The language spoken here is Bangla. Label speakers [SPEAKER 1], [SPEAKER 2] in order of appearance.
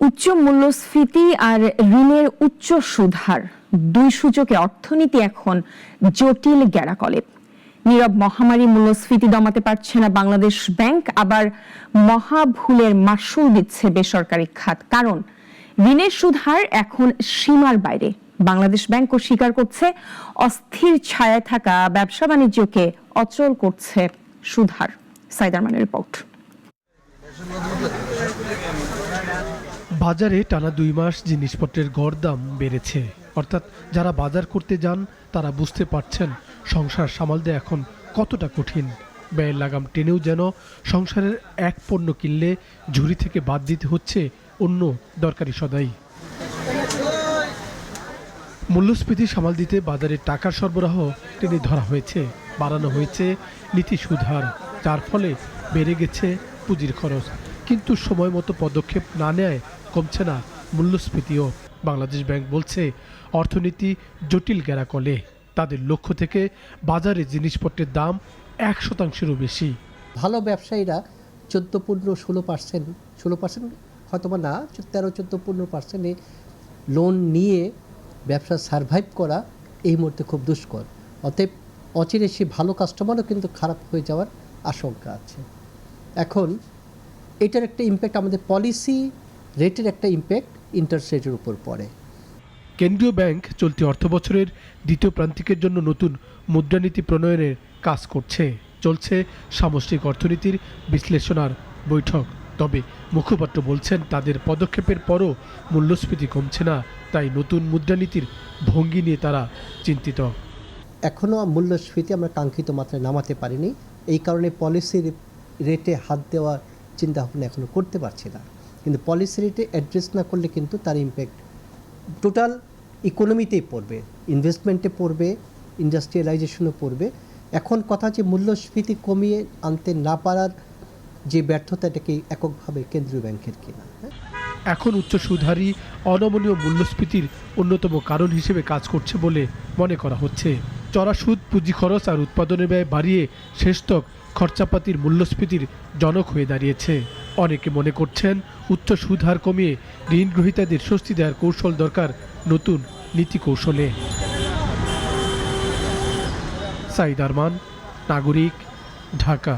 [SPEAKER 1] উচ্চ মূল্যস্ফীতি আর ঋণের উচ্চ সুদহার দুই সূচকে অর্থনীতি এখন জটিল গ্যাড়াকলে। নীরব মহামারী মূল্যস্ফীতি দমাতে পারছে না বাংলাদেশ ব্যাংক, আবার মহাভুলের মাশুল দিচ্ছে বেসরকারি খাত। কারণ ঋণের সুদহার এখন সীমার বাইরে। বাংলাদেশ ব্যাংকও স্বীকার করছে, অস্থির ছায়ায় থাকা ব্যবসা বাণিজ্যকে অচল করছে সুদহার। সাইদ আরমানের রিপোর্ট।
[SPEAKER 2] বাজারে টানা 2 মাস জিনিসপত্রের গড় দাম বেড়েছে। অর্থাৎ যারা বাজার করতে যান তারা বুঝতে পারছেন সংসার সামাল দেয়া এখন কতটা কঠিন। ব্যয়ের লাগাম টেনেও যেন সংসারের এক পণ্য কিনলে ঝুড়ি থেকে বাদ দিতে হচ্ছে অন্য দরকারি সদাই। মূল্যস্ফীতি সামাল দিতে বাজারে টাকার সরবরাহ টেনে ধরা হয়েছে, বাড়ানো হয়েছে নীতি সুদহার, যার ফলে বেড়ে গেছে পুঁজির খরচ। কিন্তু সময় মতো পদক্ষেপ না নেয় কমছে না মূল্যস্ফীতিও। বাংলাদেশ ব্যাংক বলছে অর্থনীতি জটিল গ্যাড়াকলে। তাদের লক্ষ্য থেকে বাজারে জিনিসপত্রের দাম 1%-এরও বেশি।
[SPEAKER 3] ভালো ব্যবসায়ীরা 14-15-16% হয়তোবা না, 13-14-15% লোন নিয়ে ব্যবসা সারভাইভ করা এই মুহূর্তে খুব দুষ্কর। অতএব অচিরে সে ভালো কাস্টমারও কিন্তু খারাপ হয়ে যাওয়ার আশঙ্কা আছে। এখন এটার একটা ইম্প্যাক্ট আমাদের পলিসি রেটের একটা ইম্প্যাক্ট ইন্টারেস্ট রেটের উপর পড়ে।
[SPEAKER 2] কেন্দ্রীয় ব্যাংক চলতি অর্থবছরের দ্বিতীয় প্রান্তিকের জন্য নতুন মুদ্রানীতি প্রণয়নের কাজ করছে। চলছে সামষ্টিক অর্থনীতির বিশ্লেষণার বৈঠক। তবে মুখপাত্র বলছেন তাদের পদক্ষেপের পরও মূল্যস্ফীতি কমছে না, তাই নতুন মুদ্রানীতির ভঙ্গি নিয়ে তারা চিন্তিত।
[SPEAKER 3] এখনও মূল্যস্ফীতি আমরা কাঙ্ক্ষিত মাত্রায় নামাতে পারিনি, এই কারণে পলিসি রেটে হাত দেওয়ার চিন্তাভাবনা এখনও করতে পারছি না। কিন্তু পলিসি রেটে অ্যাড্রেস না করলে কিন্তু তার ইম্প্যাক্ট টোটাল ইকোনমিতেই পড়বে, ইনভেস্টমেন্টে পড়বে, ইন্ডাস্ট্রিয়ালাইজেশনও পড়বে। এখন কথা যে মূল্যস্ফীতি কমিয়ে আনতে না পারার যে ব্যর্থতা, এটাকে এককভাবে কেন্দ্রীয় ব্যাংকের কিনা।
[SPEAKER 2] এখন উচ্চ সুদহারই অনমনীয় মূল্যস্ফীতির অন্যতম কারণ হিসেবে কাজ করছে বলে মনে করা হচ্ছে। চড়া সুদ, পুঁজি খরচ আর উৎপাদনের ব্যয় বাড়িয়ে শেষতক খরচাপাতির মূল্যস্ফীতির জনক হয়ে দাঁড়িয়েছে। অনেকে মনে করছেন উচ্চ সুদহার কমিয়ে ঋণ গ্রহীতাদের স্বস্তি দেওয়ার কৌশল দরকার নতুন নীতি কৌশলে। সাইদ আরমান, নাগরিক, ঢাকা।